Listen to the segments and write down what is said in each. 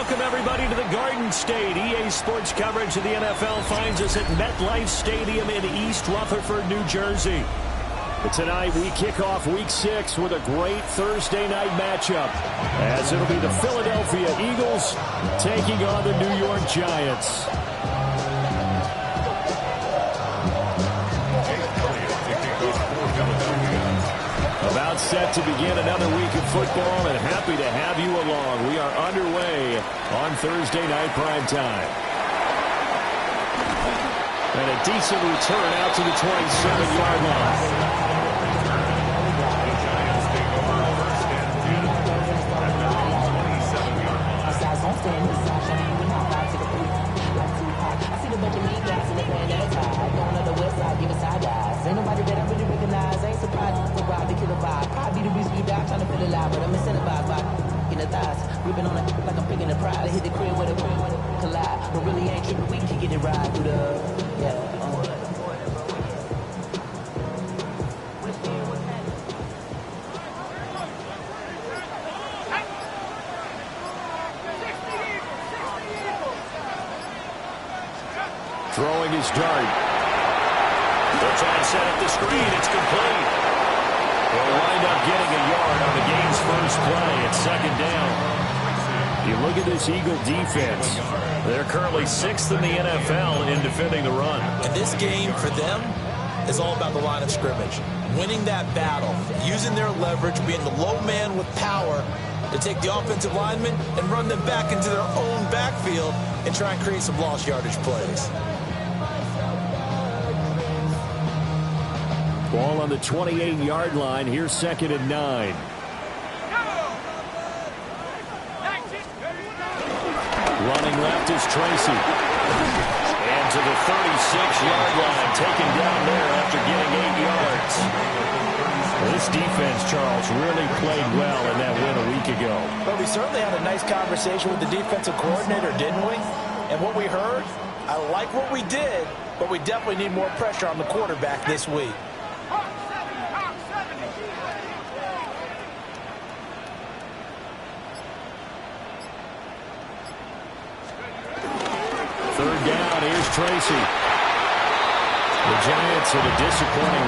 welcome everybody to the Garden State. EA Sports coverage of the NFL finds us at MetLife Stadium in East Rutherford, New Jersey. But tonight we kick off Week 6 with a great Thursday night matchup, as it'll be the Philadelphia Eagles taking on the New York Giants. About set to begin another week of football, and happy to have you along. We are underway on Thursday night primetime. And a decent return out to the 27-yard line. We've been on it like I'm picking a pride. I hit the crib with a collide. But really ain't tripping, we can get it right through the, Throwing his dart. They're trying to set up the screen. It's complete. They'll wind up getting a yard on the game's first play. It's second down. You look at this Eagle defense. They're currently 6th in the NFL in defending the run. And this game for them is all about the line of scrimmage. Winning that battle, using their leverage, being the low man with power to take the offensive linemen and run them back into their own backfield and try and create some lost yardage plays. Ball on the 28-yard line. Here's 2nd and 9. Running left is Tracy. And to the 36-yard line, taken down there after getting 8 yards. This defense, Charles, really played well in that win a week ago. Well, we certainly had a nice conversation with the defensive coordinator, didn't we? And what we heard, I like what we did, but we definitely need more pressure on the quarterback this week. Third down, here's Tracy. The Giants had a disappointing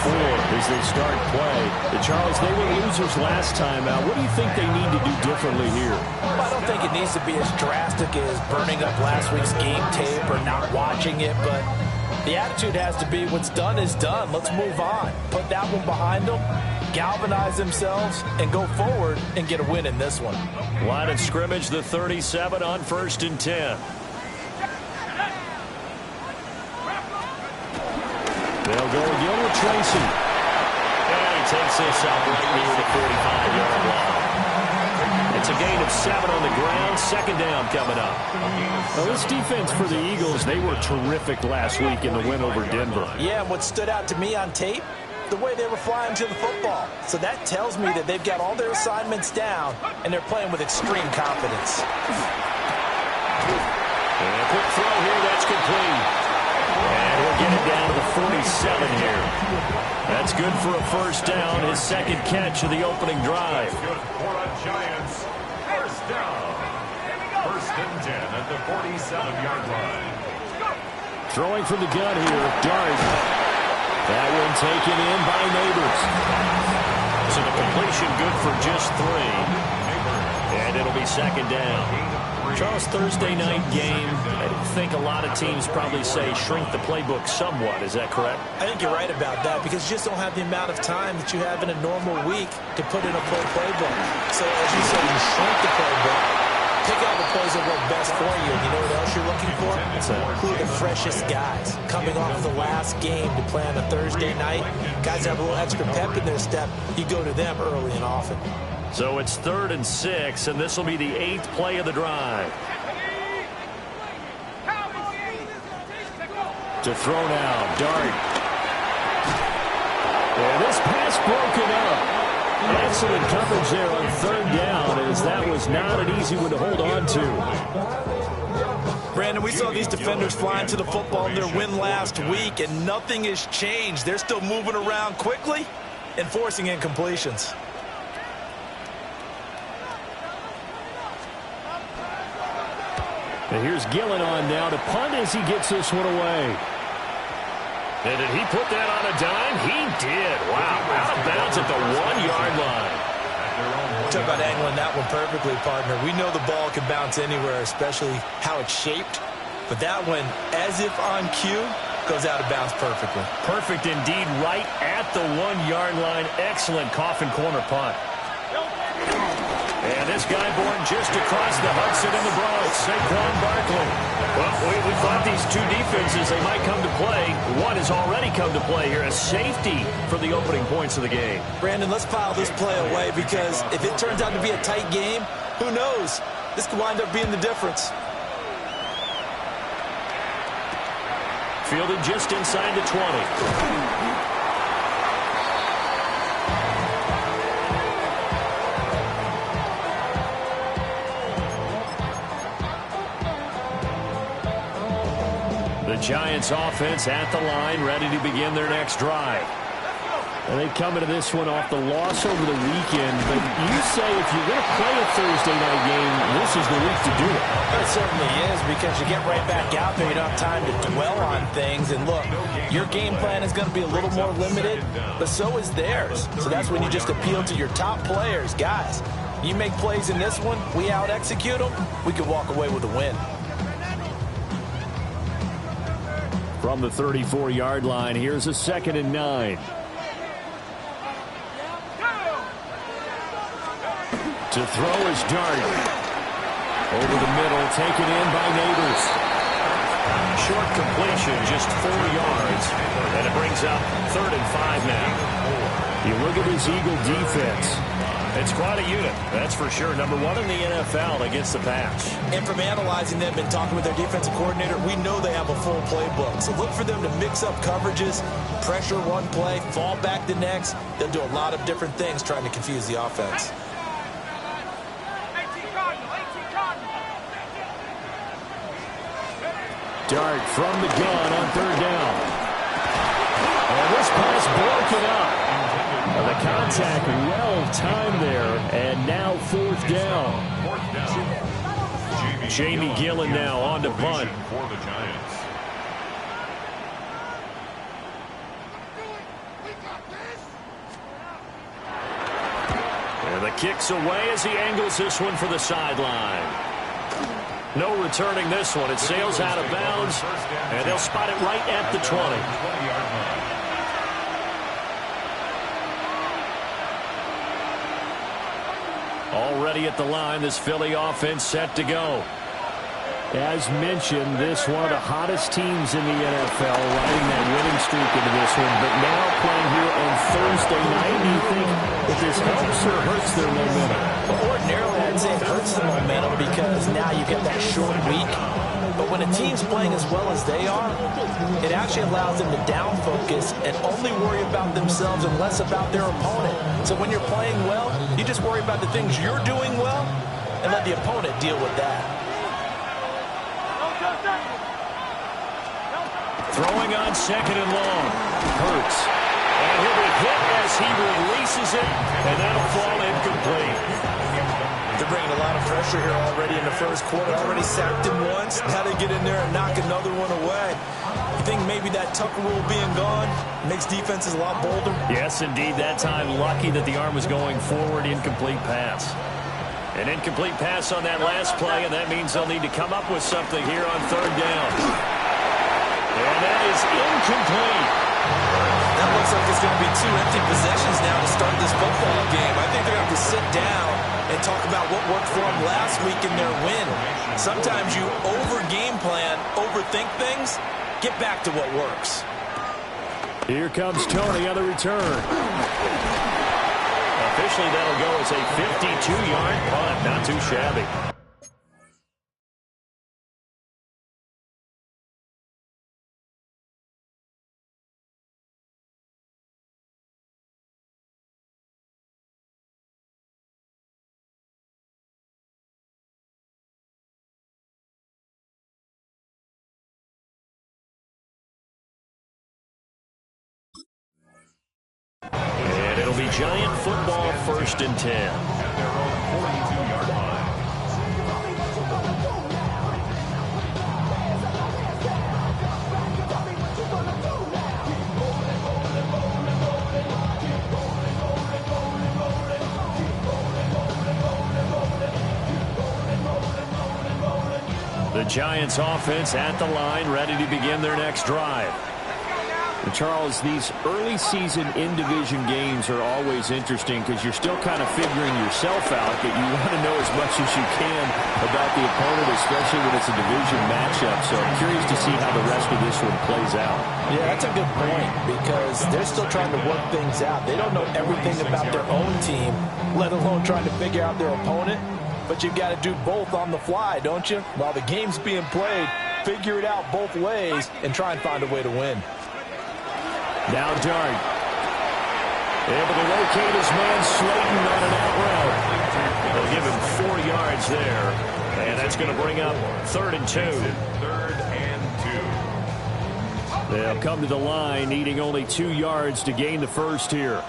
1-4 as they start play. Charles, they were losers last time out. What do you think they need to do differently here? Well, I don't think it needs to be as drastic as burning up last week's game tape or not watching it, but the attitude has to be what's done is done. Let's move on. Put that one behind them, galvanize themselves, and go forward and get a win in this one. Line of scrimmage, the 37 on 1st and 10. They'll go again with Tracy. And he takes this up right near the 45-yard line. It's a gain of 7 on the ground. 2nd down coming up. Now, this defense for the Eagles, they were terrific last week in the win over Denver. Yeah, and what stood out to me on tape, the way they were flying to the football. So that tells me that they've got all their assignments down, and they're playing with extreme confidence. And a quick throw here, that's complete. And he'll get it down to the 47 here. That's good for a first down, his 2nd catch of the opening drive. Giants, first down. 1st and 10 at the 47-yard line. Throwing from the gun here, Dart. That one taken in by Neighbors. So the completion good for just 3. And it'll be 2nd down. Charles, Thursday night game, I think a lot of teams probably say shrink the playbook somewhat. Is that correct? I think you're right about that because you just don't have the amount of time that you have in a normal week to put in a full playbook. So as you said, you shrink the playbook, pick out the plays that work best for you. You know what else you're looking for? Who are the freshest guys coming off the last game to play on a Thursday night? Guys have a little extra pep in their step. You go to them early and often. So it's 3rd and 6, and this will be the 8th play of the drive. To throw now, Dart. And this pass broken up. Excellent coverage there on 3rd down, as that was not an easy one to hold on to. Brandon, we saw these defenders flying to the football in their win last week, and nothing has changed. They're still moving around quickly and forcing incompletions. And here's Gillen on now to punt as he gets this one away. And did he put that on a dime? He did. Wow. Out of bounds at the 1-yard line. Talk about angling that one perfectly, partner. We know the ball can bounce anywhere, especially how it's shaped. But that one, as if on cue, goes out of bounds perfectly. Perfect indeed, right at the 1-yard line. Excellent coffin corner punt. And this guy born just across the Hudson in the Bronx, Saquon Barkley. Well, we thought these two defenses, they might come to play. One has already come to play here, a safety for the opening points of the game. Brandon, let's file this play away because if it turns out to be a tight game, who knows? This could wind up being the difference. Fielded just inside the 20. The Giants offense at the line, ready to begin their next drive. And they come into this one off the loss over the weekend. But you say if you're going to play a Thursday night game, this is the week to do it. It certainly is, because you get right back out there. You don't have time to dwell on things. And look, your game plan is going to be a little more limited, but so is theirs. So that's when you just appeal to your top players. Guys, you make plays in this one, we out-execute them, we could walk away with a win. From the 34-yard line, here's a 2nd and 9. To throw is Darden. Over the middle, taken in by Neighbors. Short completion, just 4 yards. And it brings up 3rd and 5 now. You look at this Eagle defense. It's quite a unit, that's for sure. Number 1 in the NFL against the pass. And from analyzing them and talking with their defensive coordinator, we know they have a full playbook. So look for them to mix up coverages, pressure one play, fall back the next. They'll do a lot of different things trying to confuse the offense. Dart from the gun on 3rd down. And this pass broken up. The contact well-timed there, and now 4th down. Jamie Gillen now on to punt. For the Giants. And the kick's away as he angles this one for the sideline. No returning this one. It sails out of bounds, and they'll spot it right at the 20. 20-yard line. Already at the line, this Philly offense set to go. As mentioned, this one of the hottest teams in the NFL, riding that winning streak into this one, but now playing here on Thursday night. Do you think that this helps or hurts their momentum? Well, ordinarily, I'd say it hurts the momentum because now you get that short week. But when a team's playing as well as they are, it actually allows them to down focus and only worry about themselves and less about their opponent. So when you're playing well, you just worry about the things you're doing well and let the opponent deal with that. Throwing on 2nd and long. Hurts. And he'll be hit as he releases it, and that'll fall incomplete. They're bringing a lot of pressure here already in the first quarter. Already sacked him once. Now they get in there and knock another one away. You think maybe that Tucker rule being gone makes defenses a lot bolder? Yes, indeed. That time, lucky that the arm was going forward. Incomplete pass. An incomplete pass on that last play, and that means they'll need to come up with something here on 3rd down. And that is incomplete. That looks like it's going to be 2 empty possessions now to start this football game. I think they're going to have to sit down and talk about what worked for them last week in their win. Sometimes you over-game plan, overthink things. Get back to what works. Here comes Tony on the return. Officially, that'll go as a 52-yard punt. Not too shabby. And it'll be Giant football, 1st and 10. At their own 42-yard line. Giants offense at the line, ready to begin their next drive. And Charles, these early season in-division games are always interesting because you're still kind of figuring yourself out, but you want to know as much as you can about the opponent, especially when it's a division matchup. So I'm curious to see how the rest of this one plays out. Yeah, that's a good point because they're still trying to work things out. They don't know everything about their own team, let alone trying to figure out their opponent. But you've got to do both on the fly, don't you? While the game's being played, figure it out both ways and try and find a way to win. Now Dart. Able to locate his man Slayton on an out route. They'll give him 4 yards there. And that's going to bring up 3rd and 2. 3rd and 2. They'll come to the line, needing only 2 yards to gain the first here.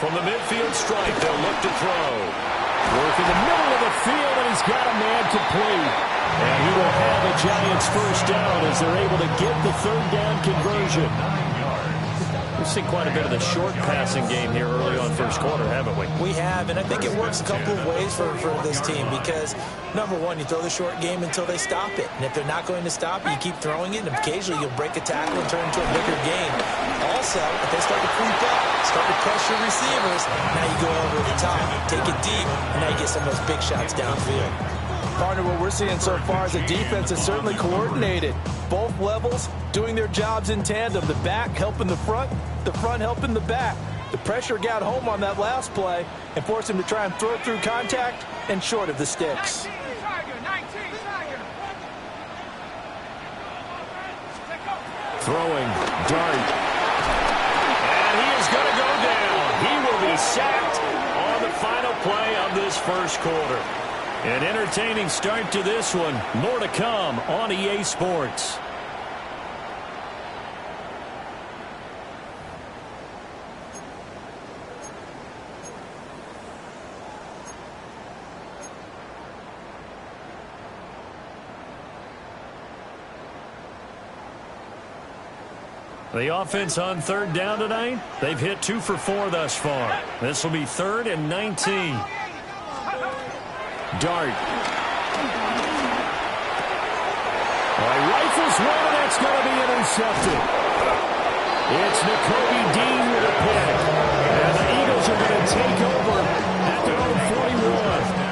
From the midfield stripe, they'll look to throw. Work in the middle of the field, and he's got a man complete. And he will have the Giants first down as they're able to get the 3rd down conversion. We've seen quite a bit of the short passing game here early on first quarter, haven't we? We have, and I think it works a couple of ways for this team because, number one, you throw the short game until they stop it. And if they're not going to stop it, you keep throwing it, and occasionally you'll break a tackle and turn into a bigger game. Also, if they start to creep up, start to pressure receivers, now you go over the top, take it deep, and now you get some of those big shots downfield. Partner, what we're seeing so far is the defense is certainly coordinated. Both levels doing their jobs in tandem. The back helping the front helping the back. The pressure got home on that last play and forced him to try and throw through contact and short of the sticks. Throwing, Dart. And he is going to go down. He will be sacked on the final play of this first quarter. An entertaining start to this one. More to come on EA Sports. The offense on 3rd down tonight, they've hit 2 for 4 thus far. This will be 3rd and 19. Dart. Rifles one, and that's going to be intercepted. It's Nakobe Dean with a pick. And the Eagles are going to take over at their own 41.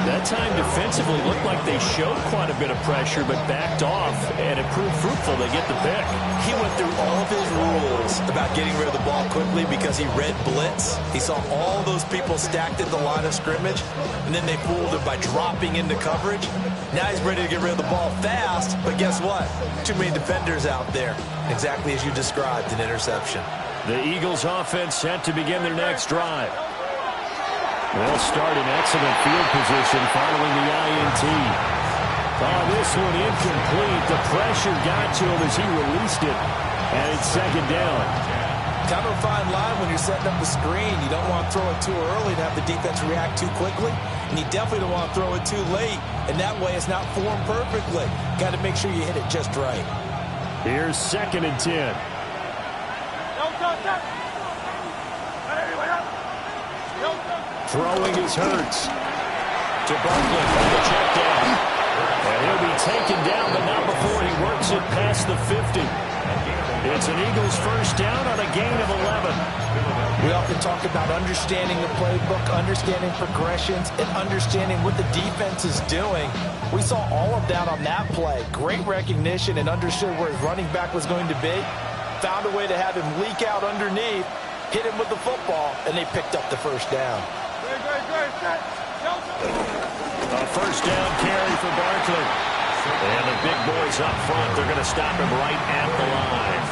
That time defensively looked like they showed quite a bit of pressure, but backed off, and it proved fruitful. They get the pick. He went through all of his rules about getting rid of the ball quickly because he read blitz. He saw all those people stacked at the line of scrimmage, and then they fooled him by dropping into coverage. Now he's ready to get rid of the ball fast, but guess what? Too many defenders out there. Exactly as you described, an interception. The Eagles offense set to begin their next drive. They'll start in excellent field position following the INT. Oh, this one incomplete. The pressure got to him as he released it, and it's 2nd down. Kind of a fine line when you're setting up the screen. You don't want to throw it too early and have the defense react too quickly, and you definitely don't want to throw it too late, and that way it's not formed perfectly. Got to make sure you hit it just right. Here's 2nd and 10. Throwing is Hurts. To Barkley on the check down. And he'll be taken down, but not before he works it past the 50. It's an Eagles first down on a gain of 11. We often talk about understanding the playbook, understanding progressions, and understanding what the defense is doing. We saw all of that on that play. Great recognition and understood where his running back was going to be. Found a way to have him leak out underneath, hit him with the football, and they picked up the first down. A first down carry for Barkley. And the big boys up front, they're going to stop him right at the line.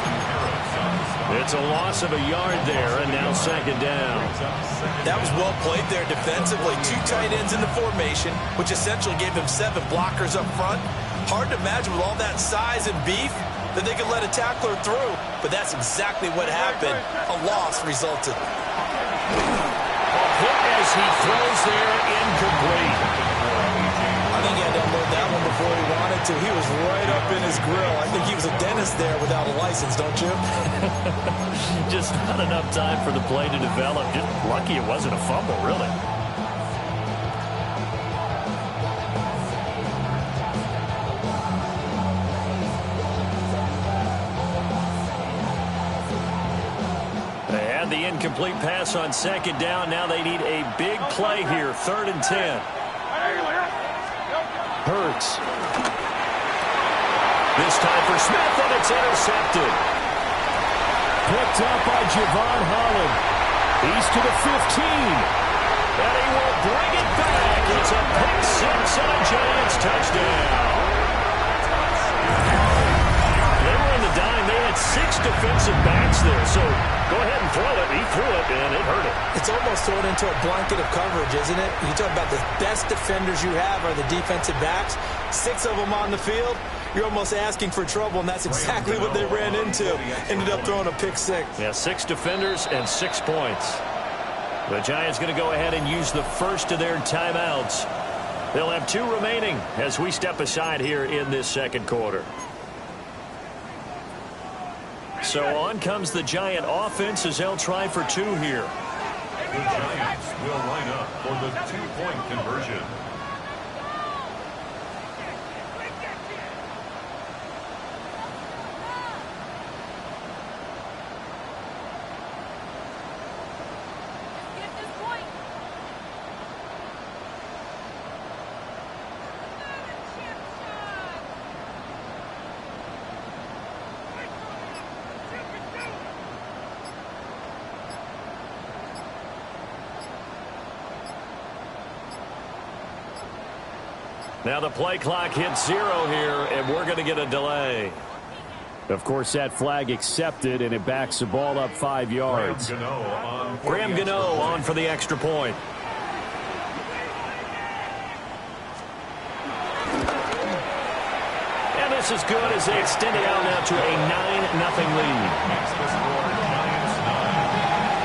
It's a loss of a yard there, and now 2nd down. That was well played there defensively. 2 tight ends in the formation, which essentially gave him 7 blockers up front. Hard to imagine with all that size and beef that they could let a tackler through, but that's exactly what happened. A loss resulted. Hit as he throws there, incomplete. I think he had to unload that one before he wanted to. He was right up in his grill. I think he was a dentist there without a license, don't you? Just not enough time for the play to develop. Just lucky it wasn't a fumble, really. had the incomplete pass on second down. Now they need a big play here, 3rd and 10. Hurts. This time for Smith, and it's intercepted. Picked up by Javon Holland. He's to the 15. And he will bring it back. It's a pick six and a Giants touchdown. They were in the dime. They had 6 defensive backs there. So go ahead and throw it. He threw it, and it hurt him. It's almost thrown into a blanket of coverage, isn't it? You talk about the best defenders you have are the defensive backs. 6 of them on the field. You're almost asking for trouble, and that's exactly what they ran into. Ended up throwing a pick six. Yeah, 6 defenders and 6 points. The Giants going to go ahead and use the first of their timeouts. They'll have 2 remaining as we step aside here in this second quarter. So on comes the Giant offense as they'll try for 2 here. The Giants will line up for the 2-point conversion. Now the play clock hits 0 here, and we're going to get a delay. Of course, that flag accepted, and it backs the ball up 5 yards. Graham Gano on for the extra point. And this is good as they extend it out now to a 9-0 lead. Makes the score Giants 9,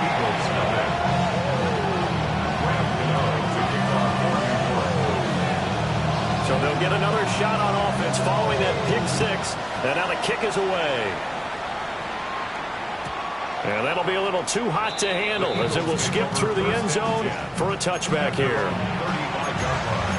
Eagles 9. Graham Gano to kick off for New York. So they'll get another shot on offense following that pick six. And now the kick is away. And that'll be a little too hot to handle as it will skip through the end zone for a touchback here. 35-yard line.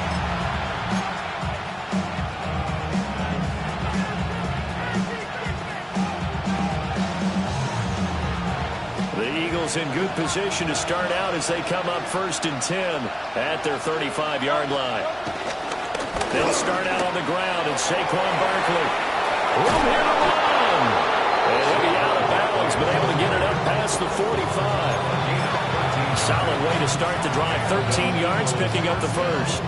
The Eagles in good position to start out as they come up 1st and 10 at their 35-yard line. They'll start out on the ground, and Saquon Barkley. Room here to run. And he'll be out of bounds, but able to get it up past the 45. Solid way to start the drive. 13 yards, picking up the first.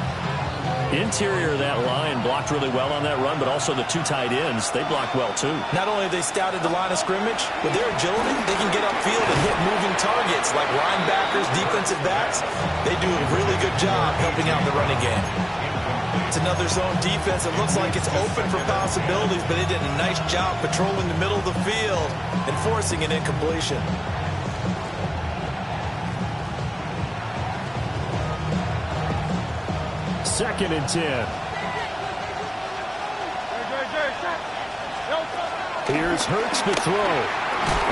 Interior of that line blocked really well on that run, but also the 2 tight ends, they blocked well too. Not only have they scouted the line of scrimmage, with their agility, they can get upfield and hit moving targets like linebackers, defensive backs. They do a really good job helping out in the running game. It's another zone defense. It looks like it's open for possibilities, but they did a nice job patrolling the middle of the field and forcing an incompletion. Second and 10. Here's Hurts to throw.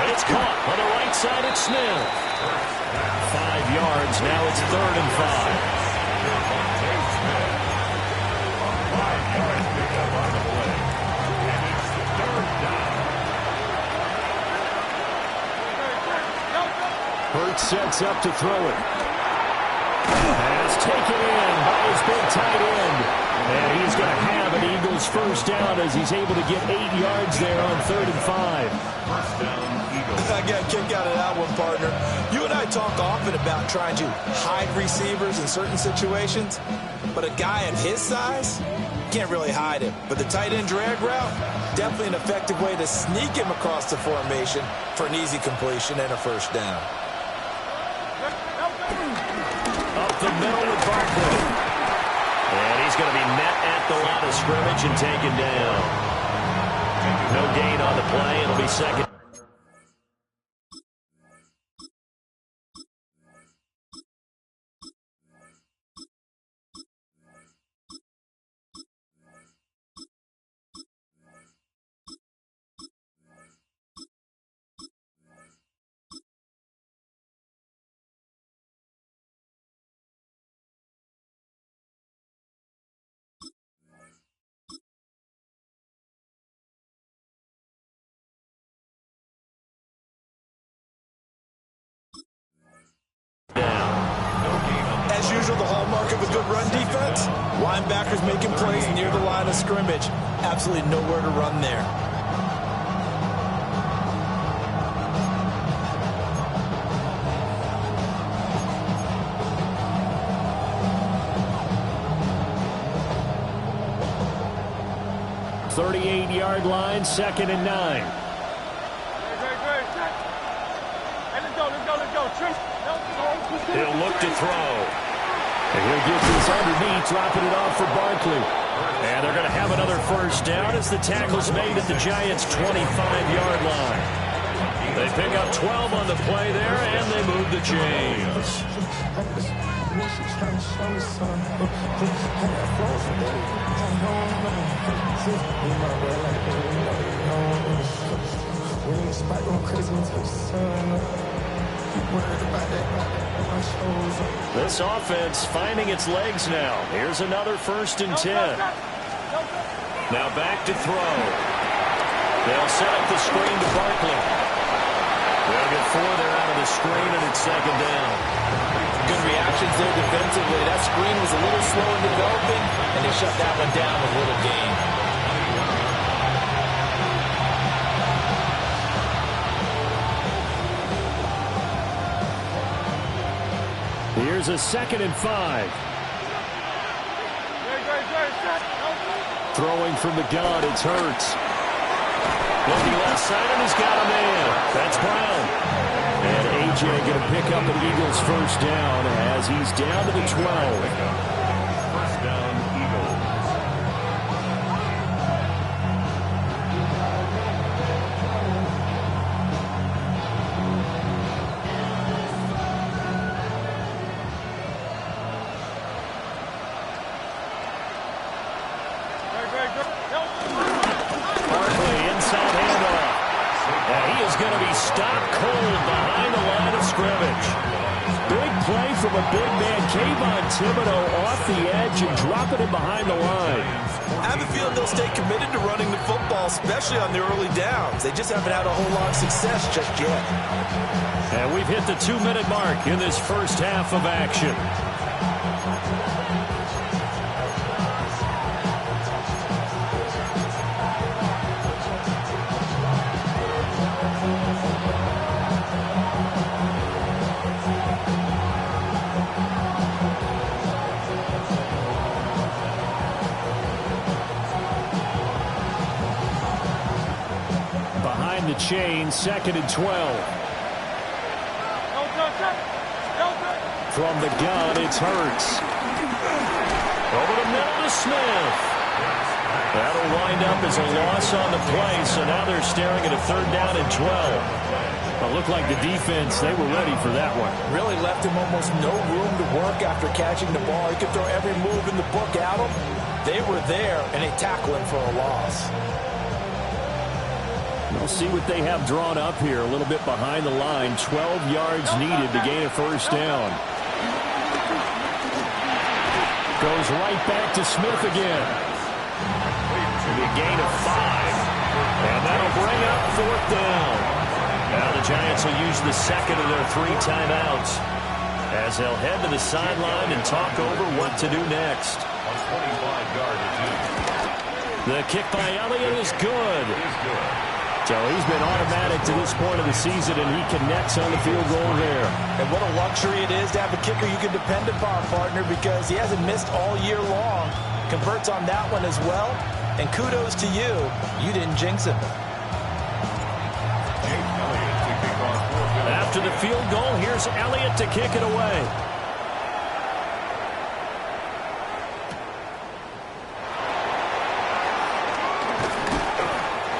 And it's caught on the right side at Smith. 5 yards. Now it's 3rd and 5. Hurts sets up to throw it. Pass taken in by his big tight end. And he's going to have an Eagles first down as he's able to get 8 yards there on 3rd and 5. First down, Eagles. I got a kick out of that one, partner. You and I talk often about trying to hide receivers in certain situations, but a guy of his size can't really hide him. But the tight end drag route, definitely an effective way to sneak him across the formation for an easy completion and a first down. Up the middle with Barkley. And he's going to be met at the line of scrimmage and taken down. No gain on the play. It'll be second. usual, the hallmark of a good run defense? Linebackers making plays near the line of scrimmage. Absolutely nowhere to run there. Yard line, 2nd and 9. Hey, let's go. He'll look to throw. And he'll get this underneath, dropping it off for Barkley. And they're going to have another first down as the tackle's made at the Giants' 25-yard line. They pick up 12 on the play there, and they move the chains. This offense finding its legs now. Here's another 1st and 10. Now back to throw. They'll set up the screen to Barkley. They'll get 4 there out of the screen, and it's 2nd down. Good reactions there defensively. That screen was a little slow in developing, and they shut that one down with little gain. Here's a 2nd and 5. Throwing from the gun, it's Hurts. Looking left side, and he's got a man. That's Brown. And A.J. going to pick up an Eagles first down as he's down to the 12. First down, Eagles. Barkley inside handoff. And he is going to be stopped cold behind the line of scrimmage. Big play from a big man. Kayvon Thibodeaux off the edge and dropping it behind the line. I have a feeling they'll stay committed to running the football, especially on the early downs. They just haven't had a whole lot of success just yet. And we've hit the 2-minute mark in this first half of action. The chain, 2nd and 12. From the gun, it's Hurts. Over the middle to Smith. That'll wind up as a loss on the play, so now they're staring at a 3rd down and 12. It looked like the defense, they were ready for that one. Really left him almost no room to work after catching the ball. He could throw every move in the book at him. They were there, and they tackle him for a loss. We'll see what they have drawn up here. A little bit behind the line. 12 yards needed to gain a first down. Goes right back to Smith again. It'll be a gain of 5. And that'll bring up 4th down. Now the Giants will use the 2nd of their 3 timeouts as they'll head to the sideline and talk over what to do next. 25-yard attempt. The kick by Elliott is good. So he's been automatic to this point of the season, and he connects on the field goal there. And what a luxury it is to have a kicker you can depend upon, partner, because he hasn't missed all year long. Converts on that one as well. And kudos to you. You didn't jinx him. After the field goal, here's Elliott to kick it away.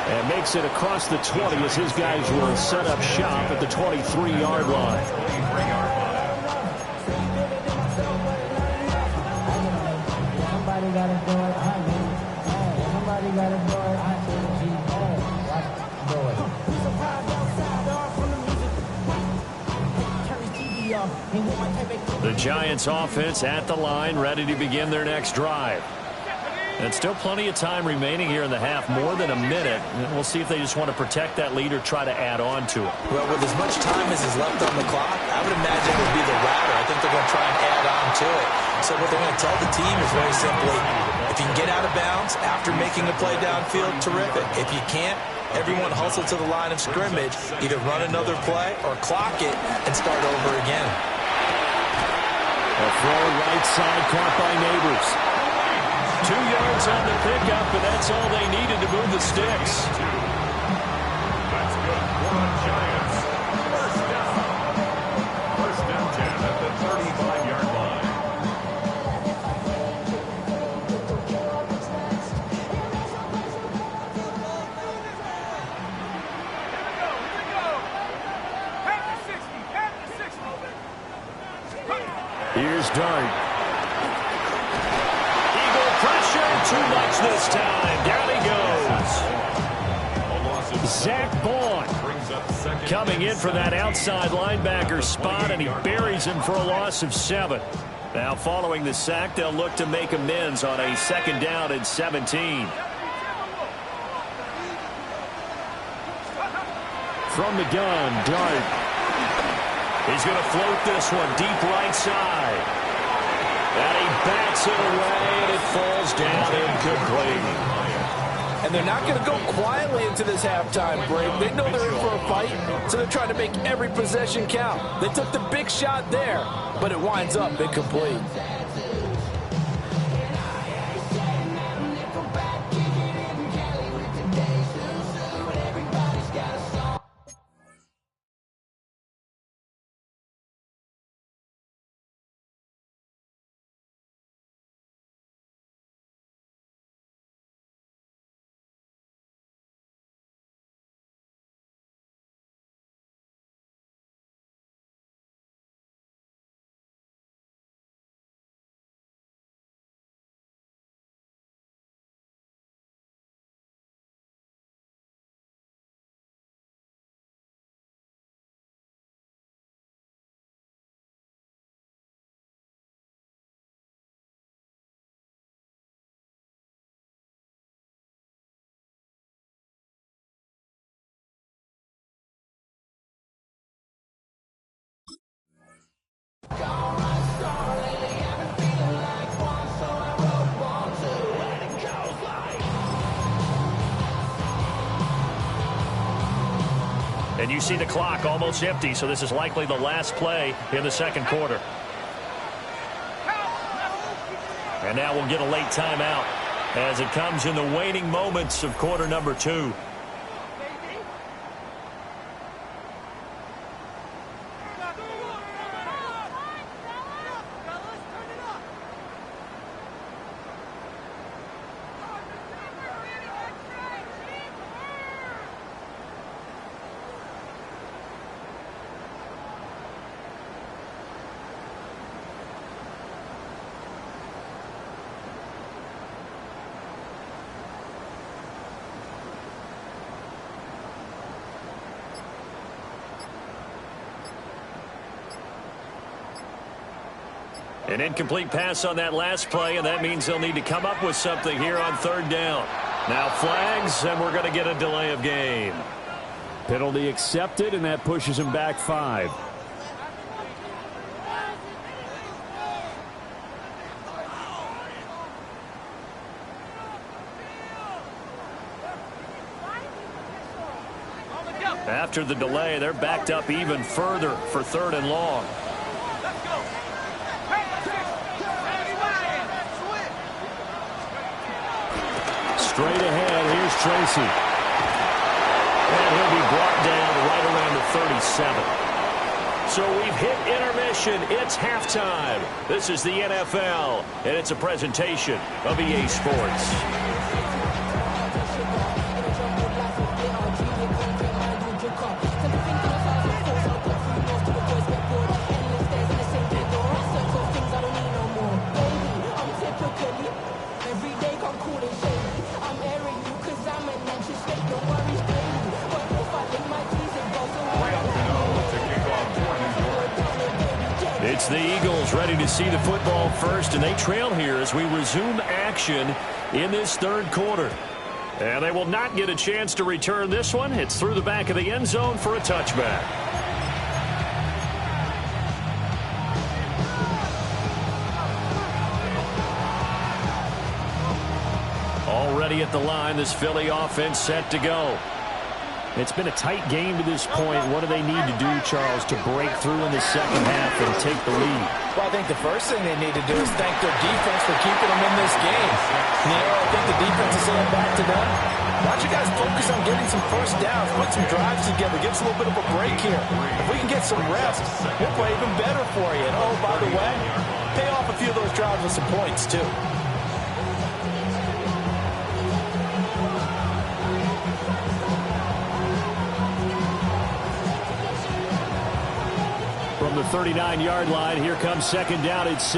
And makes it across the 20 as his guys will set up shop at the 23-yard line. Somebody got to do it. Somebody got to do it. The Giants offense at the line, ready to begin their next drive. And still plenty of time remaining here in the half, more than a minute. And we'll see if they just want to protect that lead or try to add on to it. Well, with as much time as is left on the clock, I would imagine it would be the latter. I think they're going to try and add on to it. So what they're going to tell the team is very simply, if you can get out of bounds after making a play downfield, terrific. If you can't, everyone hustle to the line of scrimmage, either run another play or clock it and start over again. A throw right side caught by Neighbors. 2 yards on the pickup, and that's all they needed to move the sticks. That's good. One Giants. First down 10 at the 35-yard line. Here's Dart. Eagle pressure, too much this time. Down he goes. Zach Bond coming in for that outside linebacker spot, and he buries him for a loss of 7. Now following the sack, they'll look to make amends on a 2nd down and 17. From the gun, Dart. He's going to float this one deep right side. And he bats it away, and it falls down incomplete. And they're not going to go quietly into this halftime break. They know they're in for a fight, so they're trying to make every possession count. They took the big shot there, but it winds up incomplete. And you see the clock almost empty, so this is likely the last play in the 2nd quarter. And now we'll get a late timeout as it comes in the waning moments of quarter number 2. An incomplete pass on that last play, and that means they'll need to come up with something here on 3rd down. Now flags, and we're going to get a delay of game. Penalty accepted, and that pushes him back 5. After the delay, they're backed up even further for 3rd and long. Straight ahead, here's Tracy. And he'll be brought down right around the 37. So we've hit intermission. It's halftime. This is the NFL, and it's a presentation of EA Sports. It's the Eagles ready to see the football first, and they trail here as we resume action in this third quarter. And they will not get a chance to return this one. It's through the back of the end zone for a touchback. Already at the line, this Philly offense set to go. It's been a tight game to this point. What do they need to do, Charles, to break through in the second half and take the lead? Well, I think the first thing they need to do is thank their defense for keeping them in this game. I think the defense is saying back to them, why don't you guys focus on getting some first downs, put some drives together, give us a little bit of a break here. If we can get some rest, we'll play even better for you. And, oh, by the way, pay off a few of those drives with some points, too. From the 39-yard line, here comes second down at 6.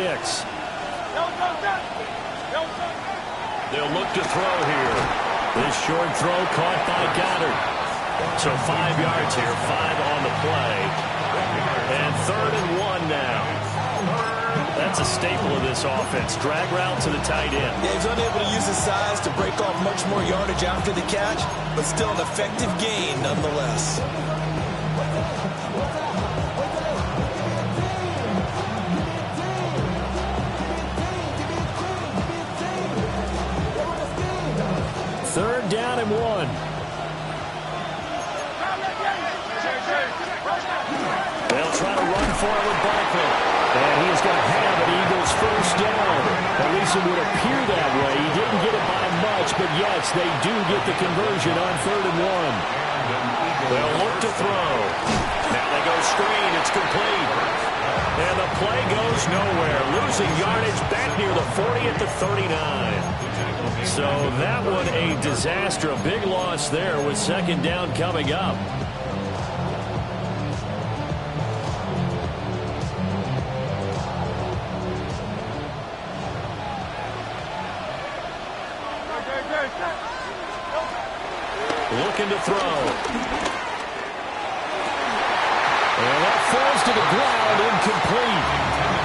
They'll look to throw here. This short throw caught by Goddard. So 5 yards here, 5 on the play. And 3rd and 1 now. That's a staple of this offense. Drag route to the tight end. Yeah, he's unable to use his size to break off much more yardage after the catch, but still an effective gain nonetheless. Third down and 1. They'll try to run for it with Barkley. And he is going to have an Eagles first down. At least it would appear that way. He didn't get it by much, but yes, they do get the conversion on 3rd and 1. They'll look to throw. Now they go screen. It's complete. And the play goes nowhere. Losing yardage back near the 40 at the 39. So that one a disaster. A big loss there with second down coming up. Looking to throw. And that falls to the ground, incomplete.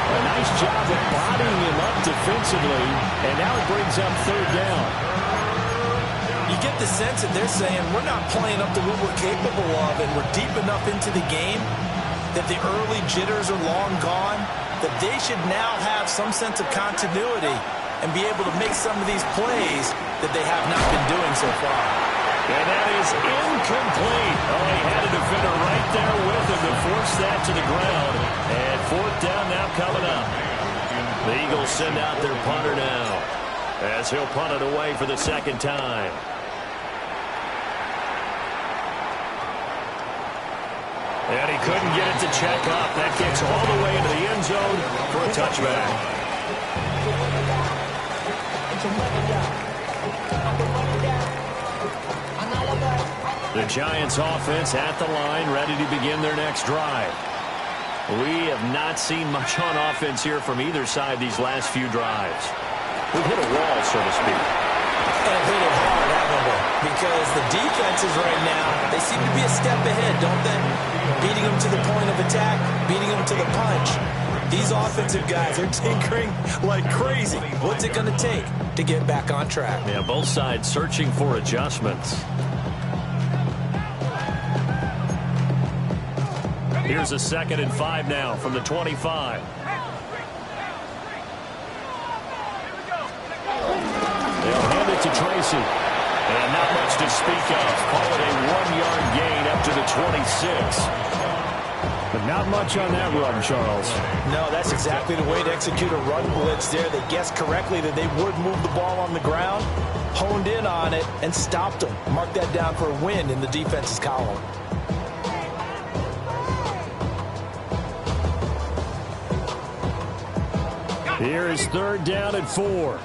A nice job of bodying him up defensively, and now it brings up 3rd down. You get the sense that they're saying we're not playing up to what we're capable of, and we're deep enough into the game that the early jitters are long gone, that they should now have some sense of continuity and be able to make some of these plays that they have not been doing so far. And that is incomplete. Oh, he had a defender right there with him to force that to the ground. And 4th down now coming up. The Eagles send out their punter now as he'll punt it away for the second time. And he couldn't get it to check up. That kicks all the way into the end zone for a touchback. The Giants offense at the line, ready to begin their next drive. We have not seen much on offense here from either side these last few drives. We've hit a wall, so to speak. And hit it hard, haven't we? Because the defenses right now, they seem to be a step ahead, don't they? Beating them to the point of attack, beating them to the punch. These offensive guys are tinkering like crazy. What's it going to take to get back on track? Yeah, both sides searching for adjustments. Here's a 2nd and 5 now from the 25. They'll hand it to Tracy. And not much to speak of. Call it a 1-yard gain up to the 26. But not much on that run, Charles. No, that's exactly the way to execute a run blitz there. They guessed correctly that they would move the ball on the ground, honed in on it, and stopped them. Mark that down for a win in the defense's column. Here is 3rd down and 4.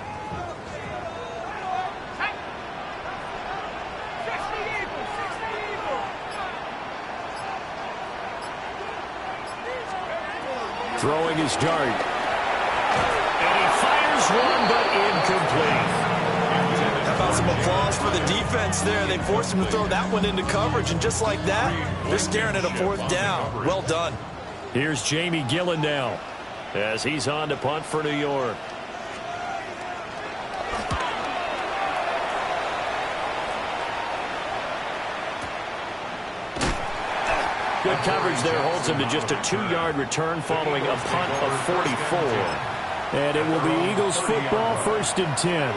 Throwing his dart. And he fires one, but incomplete. How about some applause for the defense there? They forced him to throw that one into coverage, and just like that, they're staring at a 4th down. Well done. Here's Jamie Gillen now. as he's on to punt for New York. Good coverage there, holds him to just a 2-yard return following a punt of 44. And it will be Eagles football, 1st and 10.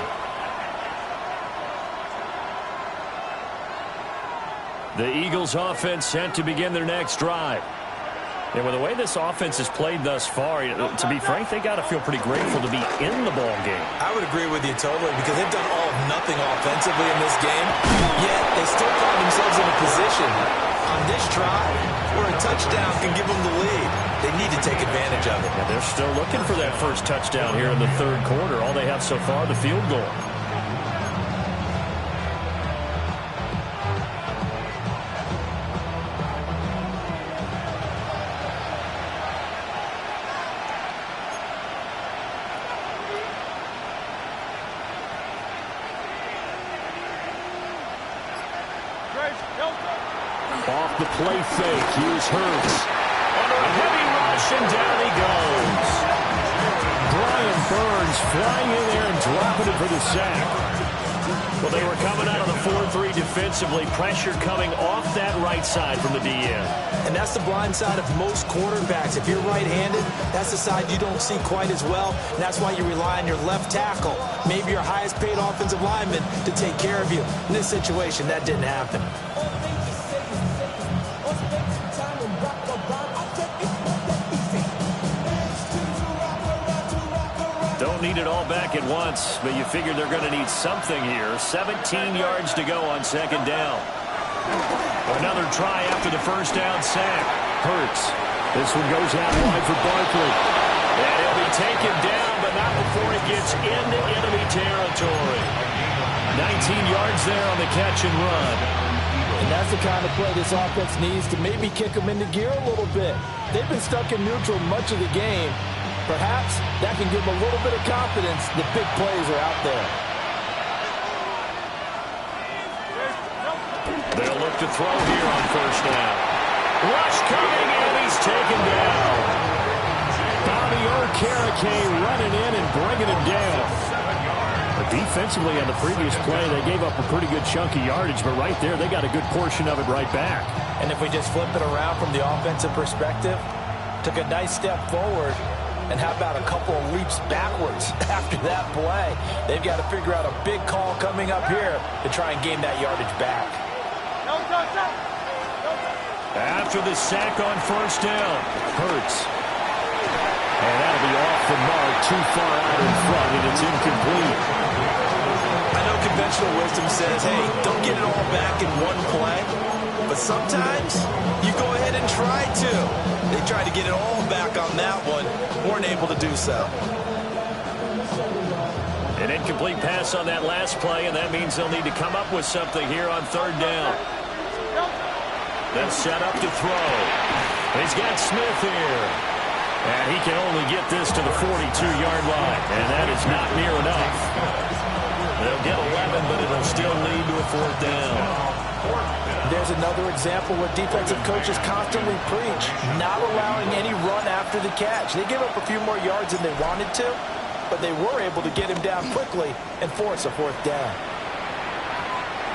The Eagles offense set to begin their next drive. And with the way this offense has played thus far, to be frank, they got to feel pretty grateful to be in the ball game. I would agree with you totally, because they've done all of nothing offensively in this game, yet they still find themselves in a position on this drive where a touchdown can give them the lead. They need to take advantage of it. Yeah, they're still looking for that first touchdown here in the 3rd quarter. All they have so far, the field goal. Off the play fake, here's Hurts. Under a heavy rush, and down he goes. Brian Burns flying in there and dropping it for the sack. Well, they were coming out of the 4-3 defensively. Pressure coming off that right side from the DN. And that's the blind side of most quarterbacks. If you're right-handed, that's the side you don't see quite as well. And that's why you rely on your left tackle, maybe your highest-paid offensive lineman, to take care of you. In this situation, that didn't happen. Don't need it all back at once, but you figure they're going to need something here. 17 yards to go on 2nd down. Another try after the first down sack. Hurts. This one goes out wide for Barkley. And he'll be taken down, but not before he gets into enemy territory. 19 yards there on the catch and run. And that's the kind of play this offense needs to maybe kick them into gear a little bit. They've been stuck in neutral much of the game. Perhaps that can give them a little bit of confidence that big plays are out there. They'll look to throw here on 1st down. Rush coming, and he's taken down. Bobby Okereke running in and bringing him down. But defensively on the previous play, they gave up a pretty good chunk of yardage, but right there, they got a good portion of it right back. And if we just flip it around from the offensive perspective, took a nice step forward, and how about a couple of leaps backwards after that play? They've got to figure out a big call coming up here to try and gain that yardage back. After the sack on 1st down, Hurts. And that'll be off the mark, too far out in front, and it's incomplete. I know conventional wisdom says, hey, don't get it all back in one play. But sometimes you go ahead and try to. They tried to get it all back on that one. Weren't able to do so. An incomplete pass on that last play, and that means they'll need to come up with something here on 3rd down. Then set up to throw. He's got Smith here. And he can only get this to the 42-yard line, and that is not near enough. They'll get 11, but it'll still lead to a 4th down. There's another example where defensive coaches constantly preach, not allowing any run after the catch. They gave up a few more yards than they wanted to, but they were able to get him down quickly and force a 4th down.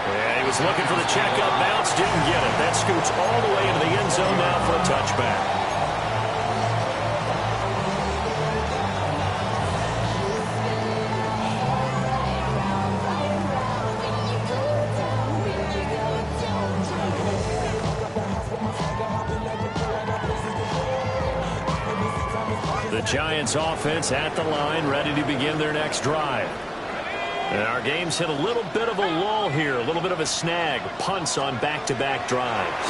Yeah, he was looking for the checkup bounce, didn't get it. That scoots all the way into the end zone now for a touchback. The Giants offense at the line, ready to begin their next drive. And our game's hit a little bit of a lull here, a little bit of a snag. Punts on back-to-back drives.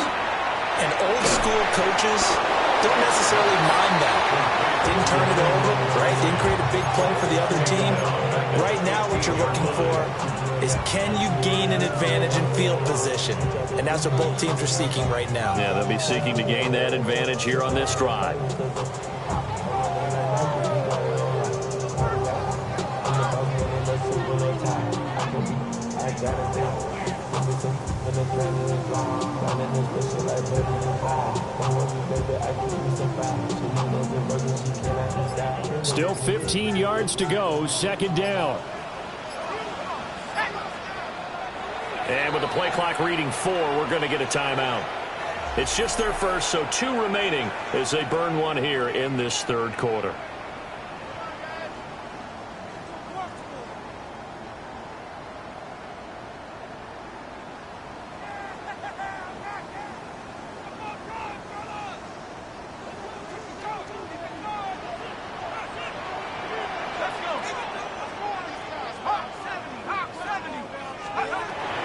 And old school coaches don't necessarily mind that. Didn't turn it over, right? Didn't create a big play for the other team. Right now what you're looking for is, can you gain an advantage in field position? And that's what both teams are seeking right now. Yeah, they'll be seeking to gain that advantage here on this drive. I Still 15 yards to go, second down. And with the play clock reading 4, we're going to get a timeout. It's just their first, so 2 remaining as they burn one here in this third quarter.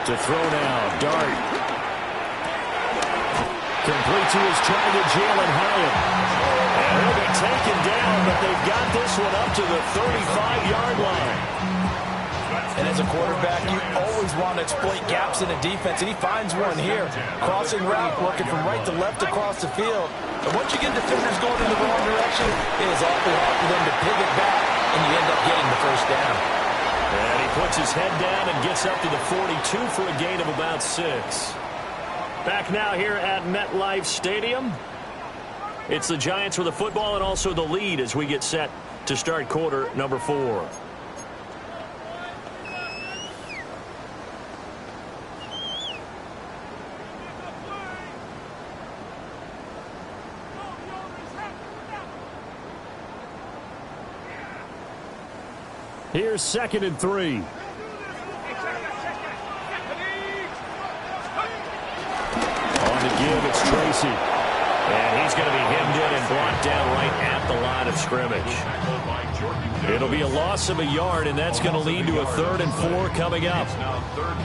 To throw now, Dart. Complete to his target, Jalen Hyatt. And he'll be taken down, but they've got this one up to the 35-yard line. And as a quarterback, you always want to exploit gaps in a defense, and he finds one here. Crossing route, working from right to left across the field. And once you get defenders going in the wrong direction, it is awfully hard for them to pivot back, and you end up getting the first down. And he puts his head down and gets up to the 42 for a gain of about 6. Back now here at MetLife Stadium. It's the Giants with the football and also the lead as we get set to start quarter number 4. Here's 2nd and 3. On the give, it's Tracy. And he's going to be hemmed in and brought down right at the line of scrimmage. It'll be a loss of a yard, and that's going to lead to a 3rd and 4 coming up.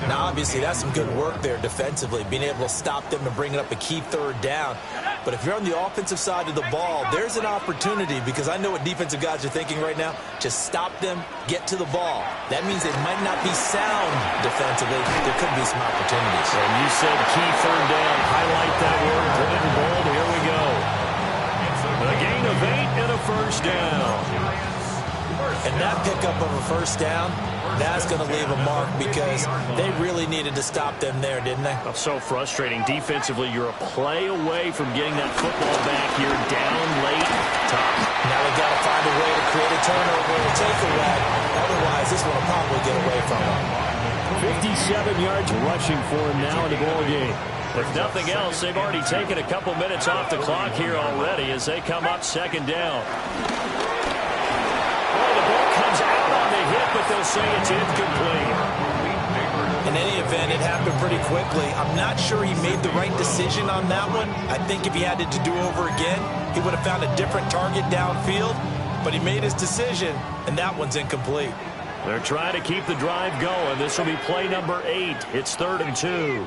Now, obviously, that's some good work there defensively, being able to stop them and bringing up a key 3rd down. But if you're on the offensive side of the ball, there's an opportunity, because I know what defensive guys are thinking right now. Just stop them, get to the ball. That means they might not be sound defensively. There could be some opportunities. And you said key 3rd down. Highlight that word, put it in bold. Here we go. A gain of 8 and a first down. And that pickup of a first down, that's going to leave a mark, because they really needed to stop them there, didn't they? That's so frustrating. Defensively, you're a play away from getting that football back here, down late, tough. Now they've got to find a way to create a turnover or takeaway. Otherwise, this one will probably get away from them. 57 yards rushing for him now in the ball game. If nothing else, they've already taken a couple minutes off the clock here already as they come up second down. Well, the ball comes out on the hit, but they'll say it's incomplete. In any event, it happened pretty quickly. I'm not sure he made the right decision on that one. I think if he had it to do over again, he would have found a different target downfield. But he made his decision, and that one's incomplete. They're trying to keep the drive going. This will be play number 8. It's 3rd and 2.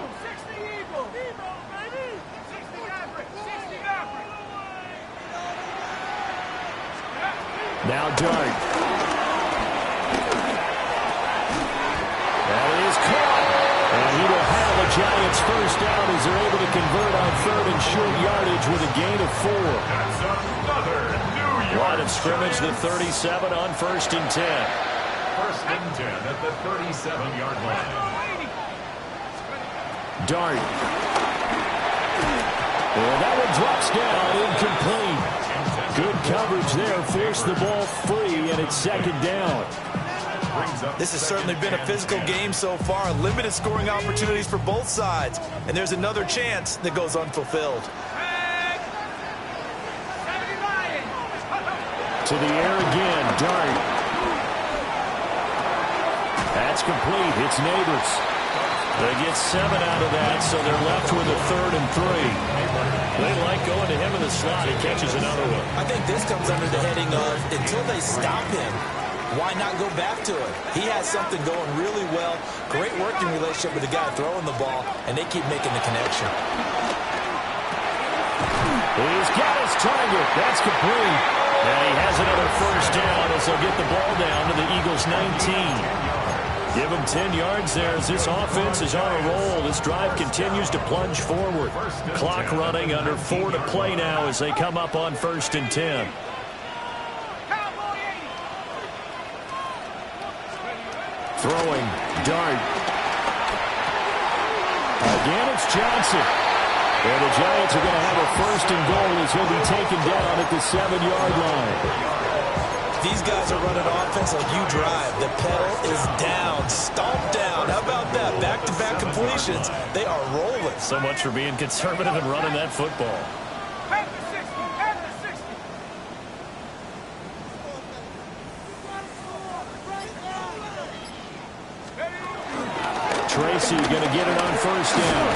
Now Dart. That is caught. And he will have a Giants first down as they're able to convert on 3rd and short yardage with a gain of 4. That's another New York Line of scrimmage, the 37 on 1st and 10. 1st and 10 at the 37-yard line. Dart. And that one drops down, incomplete. Good coverage there, forced the ball free, and it's 2nd down. This has certainly been a physical game so far. Limited scoring opportunities for both sides. And there's another chance that goes unfulfilled. To the air again, Dart. That's complete. It's Neighbors. They get 7 out of that, so they're left with a 3rd and 3. They like going to him in the slot. He catches another one. I think this comes under the heading of, until they stop him, why not go back to it? He has something going really well. Great working relationship with the guy throwing the ball, and they keep making the connection. He's got his target. That's complete. And he has another first down as they'll get the ball down to the Eagles' 19. Give them 10 yards there as this offense is on a roll. This drive continues to plunge forward. Clock running, under 4 to play now as they come up on 1st and 10. Throwing, Dart. Again, it's Johnson. And the Giants are going to have a 1st and goal as he'll be taken down at the 7-yard line. These guys are running offense like you drive. The pedal is down, stomped down. How about that? Back-to-back completions. They are rolling. So much for being conservative and running that football. Tracy going to get it on first down.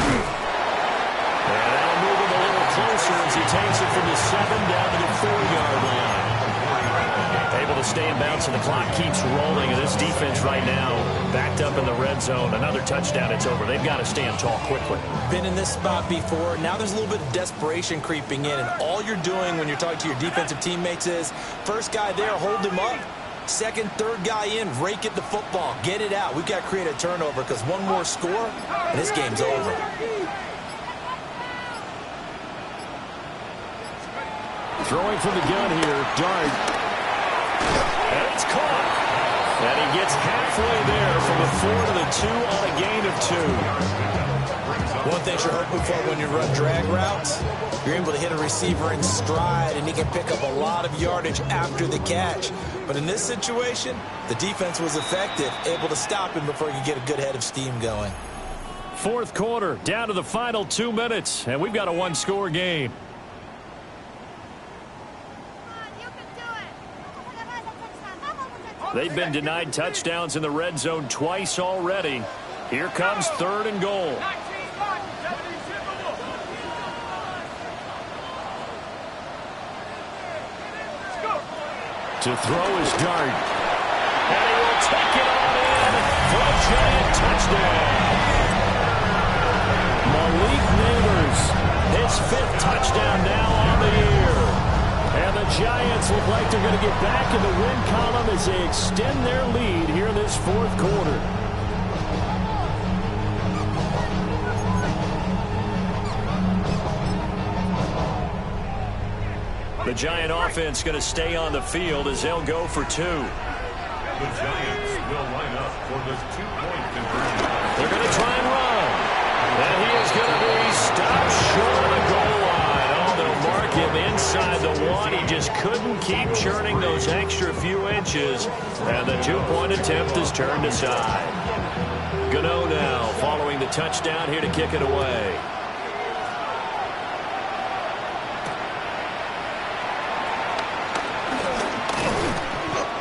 And that'll move him a little closer as he takes it from the 7 down to the 4-yard line. Able to stay in bounds, and the clock keeps rolling. And this defense right now, backed up in the red zone. Another touchdown, it's over. They've got to stand tall quickly. Been in this spot before. Now there's a little bit of desperation creeping in. And all you're doing when you're talking to your defensive teammates is, first guy there, hold him up. Second, third guy in, rake at the football. Get it out. We've got to create a turnover because one more score, and this game's over. Throwing from the gun here, Dart. And it's caught. And he gets halfway there from the 4 to the 2 on a gain of 2. One thing you're hoping for when you run drag routes, you're able to hit a receiver in stride, and he can pick up a lot of yardage after the catch. But in this situation, the defense was effective, able to stop him before he could get a good head of steam going. Fourth quarter, down to the final 2 minutes, and we've got a one-score game. They've been denied touchdowns in the red zone twice already. Here comes 3rd and goal. To throw is Dart. And he will take it on in for a giant touchdown. Malik Neighbors, his 5th touchdown now on the year. And the Giants look like they're going to get back in the win column as they extend their lead here in this 4th quarter. The Giant offense going to stay on the field as they'll go for 2. The Giants will line up for this 2-point conversion. They're going to try and run. And he is going to be stopped short of the goal line. Oh, they'll mark him inside the 1. He just couldn't keep churning those extra few inches. And the 2-point attempt is turned aside. Gano now following the touchdown here to kick it away.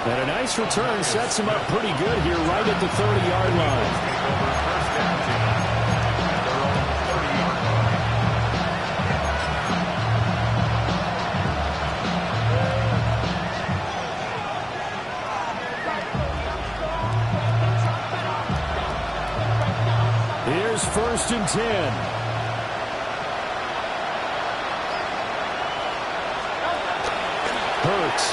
And a nice return sets him up pretty good here right at the 30-yard line. Here's 1st and 10. Hurts.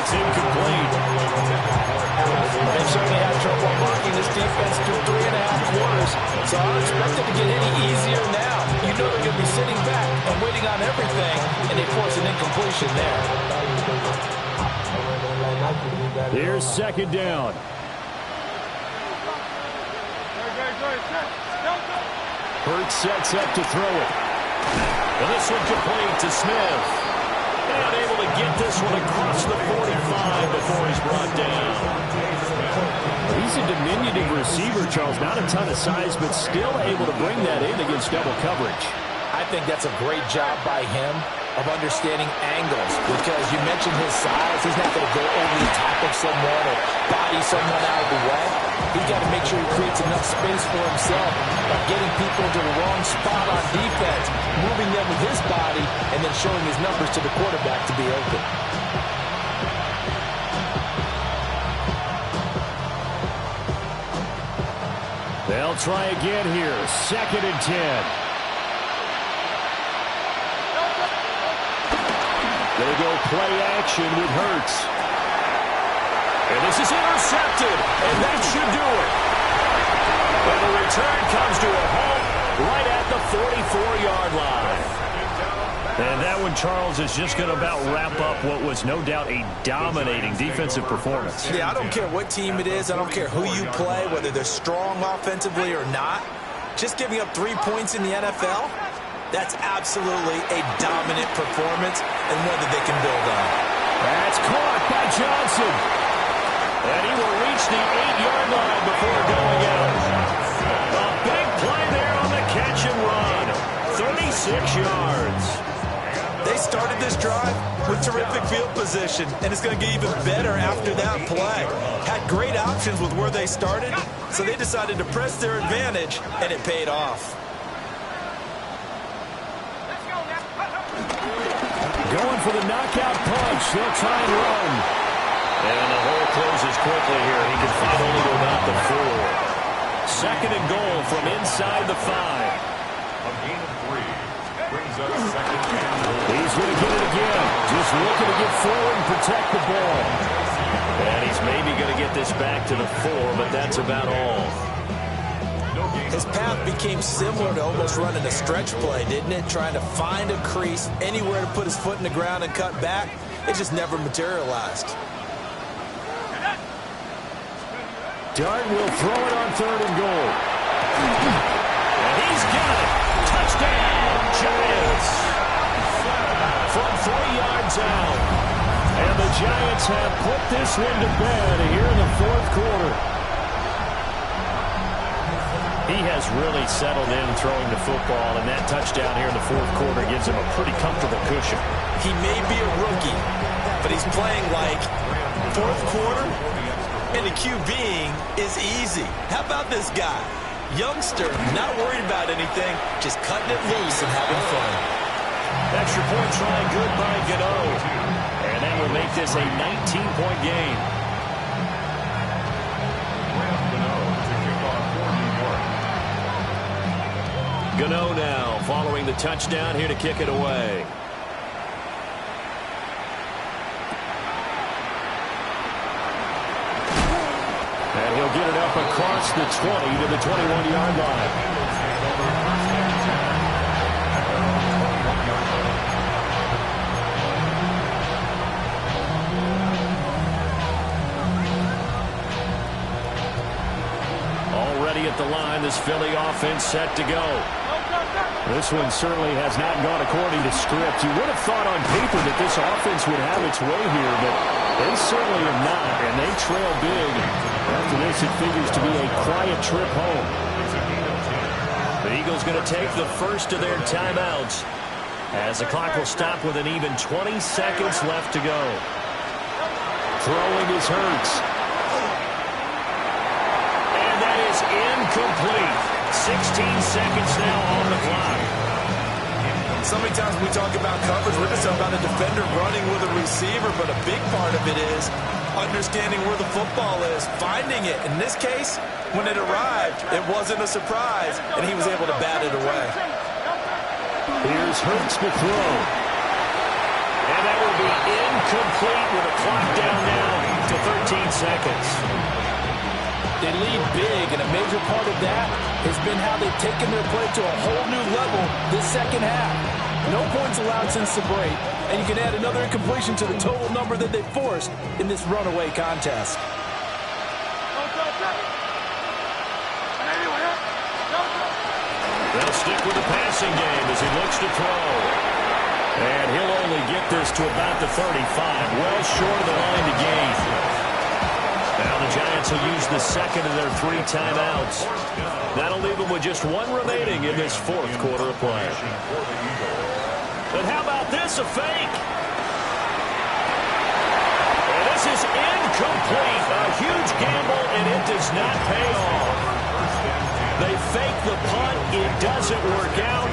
It's incomplete. They certainly had trouble blocking this defense through 3.5 quarters, so I don't expect it to get any easier now. You know they're going to be sitting back and waiting on everything, and they force an incompletion there. Here's 2nd down. Hurts sets up to throw it. And this one complete to Smith. And able to get this one across the 45 before he's brought down. He's a diminutive receiver, Charles. Not a ton of size, but still able to bring that in against double coverage. I think that's a great job by him of understanding angles, because you mentioned his size. He's not going to go over the top of someone or body someone out of the way. He's got to make sure he creates enough space for himself by getting people into the wrong spot on defense, moving them with his body, and then showing his numbers to the quarterback to be open. They'll try again here. 2nd and 10. They go play action with Hurts. And this is intercepted, and that should do it. And the return comes to a halt right at the 44-yard line. And that one, Charles, is just going to about wrap up what was no doubt a dominating defensive performance. Yeah, I don't care what team it is. I don't care who you play, whether they're strong offensively or not. Just giving up 3 points in the NFL, That's absolutely a dominant performance and one that they can build on. That's caught by Johnson. And he will reach the 8-yard line before going out. A big play there on the catch and run. 36 yards. They started this drive with terrific field position, and it's going to get even better after that play. Had great options with where they started, so they decided to press their advantage, and it paid off. Going for the knockout punch. They'll try and run. And the hole closes quickly here. He can find only to about the 4. Second and goal from inside the 5. A gain of 3 brings us second and goal. He's going to get it again. Just looking to get forward and protect the ball. And he's maybe going to get this back to the 4, but that's about all. His path became similar to almost running a stretch play, didn't it? Trying to find a crease, anywhere to put his foot in the ground and cut back. It just never materialized. Dart will throw it on 3rd and goal. And he's got it. Touchdown, Giants. From 3 yards out. And the Giants have put this one to bed here in the 4th quarter. He has really settled in throwing the football, and that touchdown here in the 4th quarter gives him a pretty comfortable cushion. He may be a rookie, but he's playing like 4th quarter, and the QBing is easy. How about this guy? Youngster, not worried about anything, just cutting it loose and having fun. Extra point try good by Gano. And that will make this a 19-point game. Gano now following the touchdown here to kick it away. And he'll get it up across the 20 to the 21-yard line. Already at the line, this Philly offense set to go. This one certainly has not gone according to script. You would have thought on paper that this offense would have its way here, but they certainly have not, and they trail big. After this, it figures to be a quiet trip home. The Eagles going to take the first of their timeouts as the clock will stop with an even 20 seconds left to go. Throwing is Hurts. And that is incomplete. 16 seconds now on the clock. So many times when we talk about coverage, we're just talking about a defender running with a receiver, but a big part of it is understanding where the football is, finding it. In this case, when it arrived, it wasn't a surprise, and he was able to bat it away. Here's Hurts to throw. And that will be incomplete with a clock down now to 13 seconds. They lead big, and a major part of that has been how they've taken their play to a whole new level this second half. No points allowed since the break, and you can add another incompletion to the total number that they forced in this runaway contest. They'll stick with the passing game as he looks to throw. And he'll only get this to about the 35, well short of the line to gain. Now the Giants will use the second of their 3 timeouts. That'll leave them with just 1 remaining in this 4th quarter of play. But how about this, a fake? And this is incomplete. A huge gamble, and it does not pay off. They fake the punt. It doesn't work out.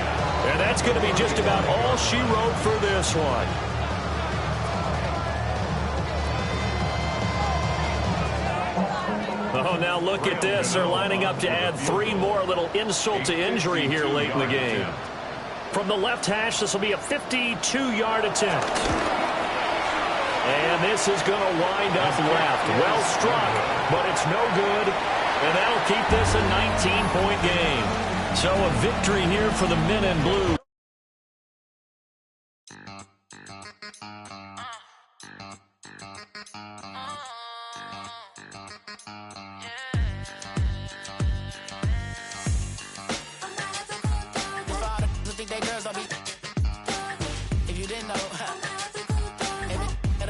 And that's going to be just about all she wrote for this one. Oh, now look at this. They're lining up to add 3 more. A little insult to injury here late in the game. From the left hash, this will be a 52-yard attempt. And this is going to wind up left. Well struck, but it's no good. And that'll keep this a 19-point game. So a victory here for the men in blue.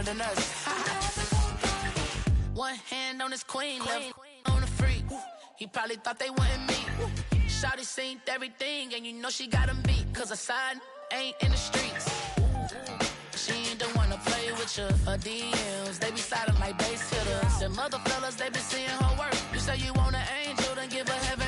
than us. One hand on his queen, left on the freak. He probably thought they wouldn't meet. Shawty seen everything, and you know she got him beat. Cause a side ain't in the streets. She ain't the one to play with you. Her DMs, they be sliding like base hitters. And mother fellas, they be seeing her work. You say you want an angel, then give her heaven